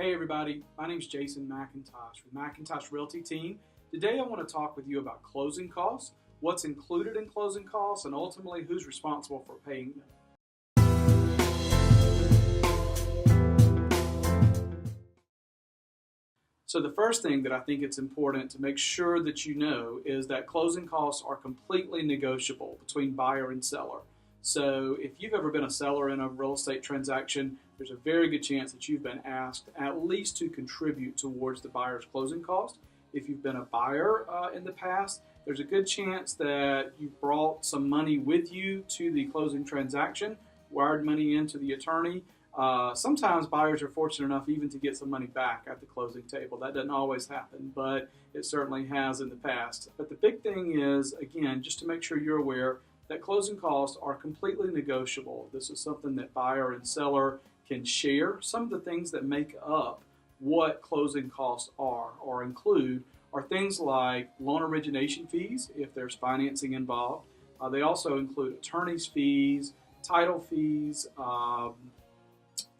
Hey everybody, my name is Jason McIntosh with McIntosh Realty team. Today I want to talk with you about closing costs, what's included in closing costs, and ultimately who's responsible for paying them. So the first thing that I think it's important to make sure that you know is that closing costs are completely negotiable between buyer and seller. So if you've ever been a seller in a real estate transaction, there's a very good chance that you've been asked at least to contribute towards the buyer's closing cost. If you've been a buyer in the past, there's a good chance that you brought some money with you to the closing transaction, wired money into the attorney. Sometimes buyers are fortunate enough even to get some money back at the closing table. That doesn't always happen, but it certainly has in the past. But the big thing is, again, just to make sure you're aware that closing costs are completely negotiable. This is something that buyer and seller can share. Some of the things that make up what closing costs are or include are things like loan origination fees if there's financing involved. They also include attorney's fees, title fees,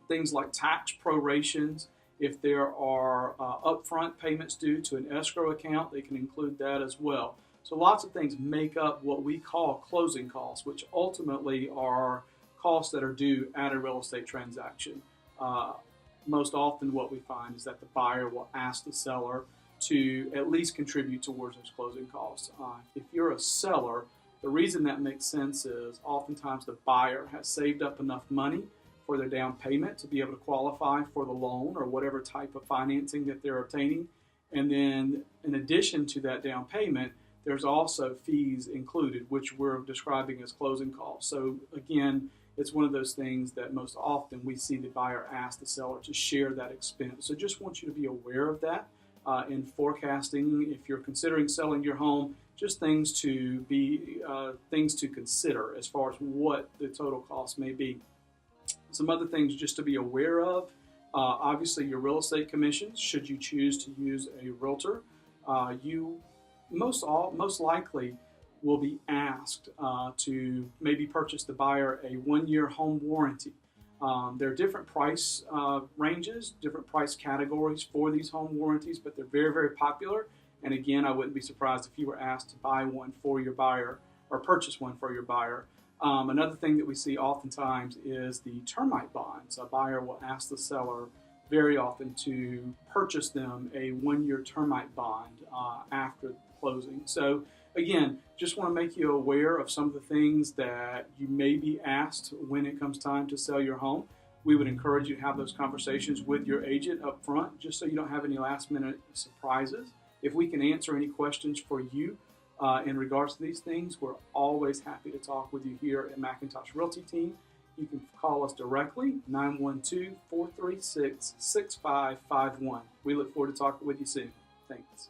things like tax prorations. If there are upfront payments due to an escrow account, they can include that as well. So lots of things make up what we call closing costs, which ultimately are costs that are due at a real estate transaction. Most often what we find is that the buyer will ask the seller to at least contribute towards those closing costs. If you're a seller, the reason that makes sense is oftentimes the buyer has saved up enough money for their down payment to be able to qualify for the loan or whatever type of financing that they're obtaining. And then in addition to that down payment, there's also fees included, which we're describing as closing costs. So again, it's one of those things that most often we see the buyer ask the seller to share that expense. So just want you to be aware of that in forecasting. If you're considering selling your home, just things to consider as far as what the total cost may be. Some other things just to be aware of, obviously your real estate commissions, should you choose to use a realtor. You most likely will be asked to maybe purchase the buyer a 1-year home warranty. There are different price ranges, different price categories for these home warranties, but they're very, very popular. And again, I wouldn't be surprised if you were asked to buy one for your buyer or purchase one for your buyer. Another thing that we see oftentimes is the termite bonds. A buyer will ask the seller very often to purchase them a 1-year termite bond after closing. So again, just want to make you aware of some of the things that you may be asked when it comes time to sell your home. We would encourage you to have those conversations with your agent up front, just so you don't have any last minute surprises. If we can answer any questions for you in regards to these things, we're always happy to talk with you here at McIntosh Realty team. You can call us directly, 912-436-6551. We look forward to talking with you soon. Thanks.